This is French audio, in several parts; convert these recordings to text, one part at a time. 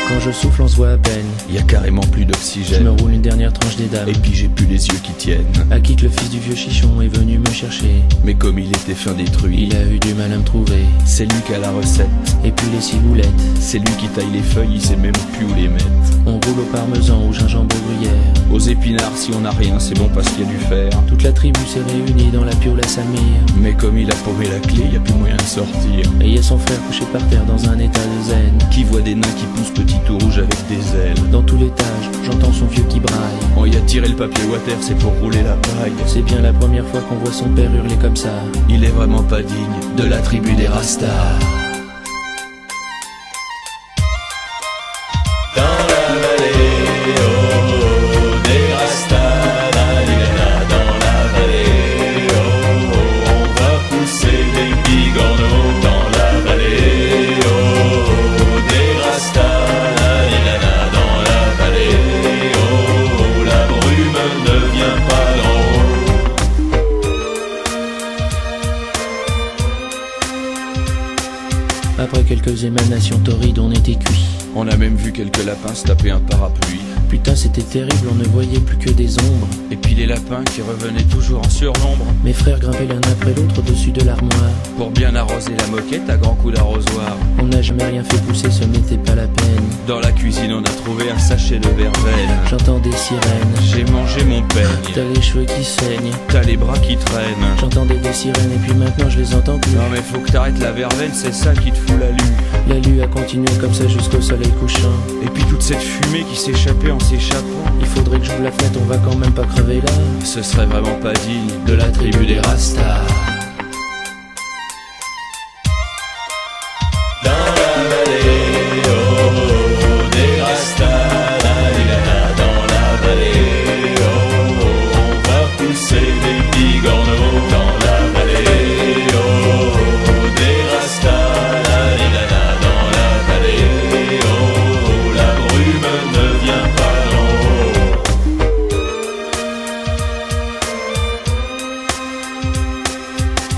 Quand je souffle on se voit à peine, y a carrément plus d'oxygène. je me roule une dernière tranche des dames. Et puis j'ai plus les yeux qui tiennent. À qui que le fils du vieux chichon est venu me chercher. Mais comme il était fin détruit, Il a eu du mal à me trouver. c'est lui qui a la recette. Et puis les ciboulettes, C'est lui qui taille les feuilles, il sait même plus où les mettre. on roule au parmesan, au gingembre gruyère. Aux épinards, si on n'a rien, c'est bon parce qu'il y a du fer. Toute la tribu s'est réunie dans la piole à Samir. Mais comme il a paumé la clé, y a plus moyen de sortir. Et il y a son frère couché par terre dans un état de zen. Qui voit des nains qui poussent petit tout rouge avec des ailes. Dans tout l'étage, j'entends son vieux qui braille. On y a tiré le papier water, c'est pour rouler la paille. C'est bien la première fois qu'on voit son père hurler comme ça. Il est vraiment pas digne de la tribu des Rastas. Dans la vallée, oh, des Rastas, la lila, dans la vallée, oh, oh, on va pousser des bigorneaux. Dans la vallée, oh, des Rastas, la lila, dans la vallée, oh, oh, la brume ne vient pas d'en haut. Après quelques émanations torrides, on était cuit. On a même vu quelques lapins se taper un parapluie. Putain, c'était terrible, on ne voyait plus que des ombres. Et puis les lapins qui revenaient toujours en surnombre. Mes frères grimpaient l'un après l'autre au-dessus de l'armoire. Pour bien arroser la moquette à grands coups d'arrosoir. On n'a jamais rien fait pousser, ce n'était pas la peine. Dans la cuisine on a trouvé un sachet de verveine. J'entends des sirènes, J'ai mangé mon t'as peigne. les cheveux qui saignent. T'as les bras qui traînent. J'entendais des sirènes et puis maintenant je les entends plus. Non mais faut que t'arrêtes la verveine, c'est ça qui te fout la lue. La lue a continué comme ça jusqu'au soleil couchant. Et puis toute cette fumée qui s'échappait en s'échappant. Il faudrait que j'ouvre la fenêtre, on va quand même pas crever là. Ce serait vraiment pas digne de la tribu des Rastas. Dans la vallée, oh, des Rastas, la lila, dans la vallée, oh, oh, on va pousser des bigorneaux. Dans la vallée, oh, des Rastas, la lila, dans la vallée, oh, oh, la brume ne vient pas d'en haut.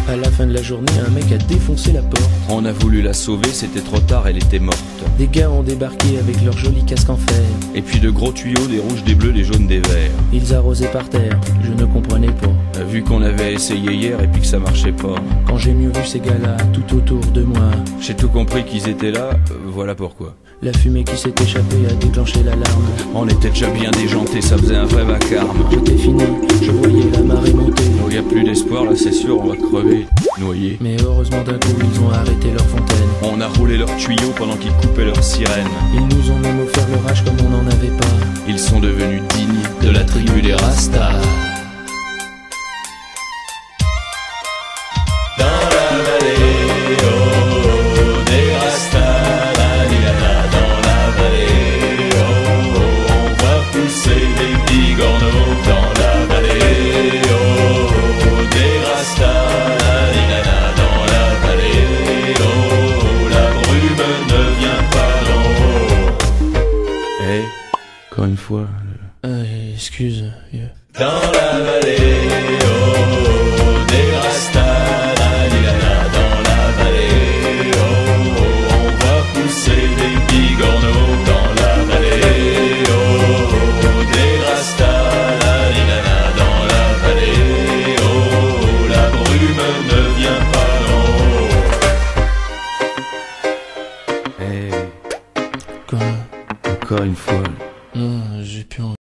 À la fin de la journée, un mec a défoncé la porte. On a voulu la sauver, c'était trop tard, elle était morte. Des gars ont débarqué avec leurs jolis casques en fer. Et puis de gros tuyaux, des rouges, des bleus, des jaunes, des verts. Ils arrosaient par terre, je ne comprenais pas. Vu qu'on avait essayé hier et puis que ça marchait pas. Quand j'ai mieux vu ces gars-là tout autour de moi, J'ai tout compris qu'ils étaient là, voilà pourquoi. la fumée qui s'est échappée a déclenché l'alarme. On était déjà bien déjantés, ça faisait un vrai vacarme. J'étais fini, je voyais la marée monter. Donc y a plus d'espoir là, c'est sûr, on va crever, noyés. Mais heureusement d'un coup ils ont arrêté leur fontaine. On a roulé leurs tuyaux pendant qu'ils coupaient leurs sirènes. Ils nous ont même offert l'orage comme on n'en avait pas. Ils sont devenus dignes de la tribu des Rastas. Dans la vallée, oh, des Rastas, la lila, dans la vallée, oh, oh, on va pousser des bigorneaux. Dans la vallée, oh, des Rastas, la lila, dans la vallée, oh, oh, la brume ne vient pas d'en haut. Eh, encore une fois. Excuse, vieux. Dans la vallée, oh, des Rastas, la lila, dans la vallée, oh, oh, on va pousser des bigorneaux. Dans la vallée, oh, des Rastas, la lila, dans la vallée, oh, oh, la brume ne vient pas d'en haut. Eh, Quoi? encore une fois. Non, j'ai plus envie.